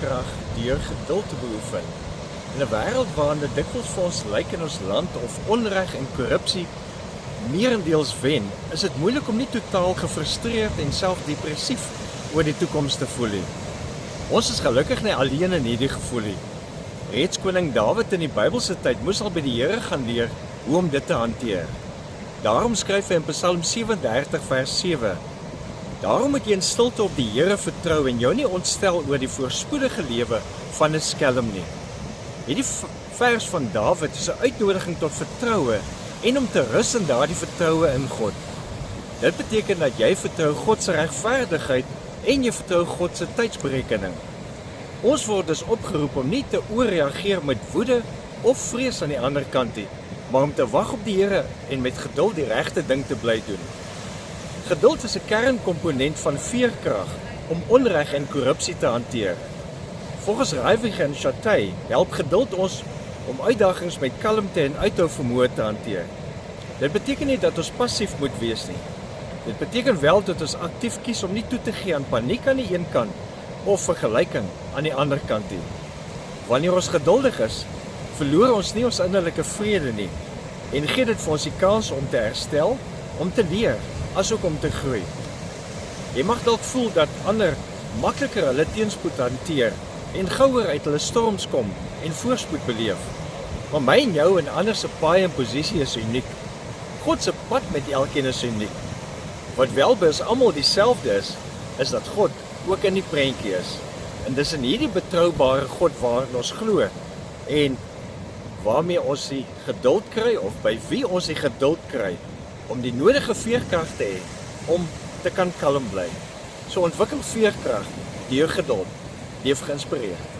veerkrag deur geduld te beoefen. In 'n wêreld waarin dit dikwels vir ons lyk in ons land of onreg en korrupsie meerendeels wen, is dit moeilik om nie totaal gefrustreerd en self depressief oor die toekoms te voel nie. Ons is gelukkig nie alleen in hierdie gevoel nie. Reeds koning Dawid in die Bybelse tyd moes al by die Here gaan leer hoe om dit te hanteer. Daarom skryf hy in Psalm 37 vers 7: Daarom moet jy in stilte op die Here vertrou en jou nie ontstel oor die voorspoedige lewe van 'n skelm nie. Hierdie vers van Dawid is 'n uitnodiging tot vertroue en om te rus in daardie vertroue in God. Dit beteken dat jy vertrou God se regverdigheid en jy vertrou God se tydsberekening. Ons word dus opgeroep om nie te ooreageer met woede of vrees aan die ander kant nie, maar om te wag op die Here en met geduld die regte ding te bly doen. Geduld is 'n kernkomponent van veerkrag om onreg en korrupsie te hanteer. Volgens Rywig en Chatay help geduld ons om uitdagings met kalmte en uithou vermoë te hanteer. Dit beteken nie dat ons passief moet wees nie. Dit beteken wel dat ons aktief kies om nie toe te gee aan paniek aan die een kant of vergelyking aan die ander kant nie. Wanneer ons geduldig is, verloor ons nie ons innerlike vrede nie en gee dit vir ons die kans om te herstel, om te leer, asook om te groei. Jy mag dalk voel dat ander makliker hulle teenspoed hanteer en gouer uit hulle storms kom en voorspoed beleef. Maar my en jou en ander se paai en posisie is uniek. God se pad met elkeen is uniek. Wat wel by ons almal dieselfde is dat God ook in die prentjie is. En dis in hierdie betroubare God waarin ons glo en waarmee ons die geduld kry of by wie ons die geduld kry om die nodige veerkrag te hê om te kan kalm bly. So ontwikkel veerkrag deur geduld. Leef geïnspireerd.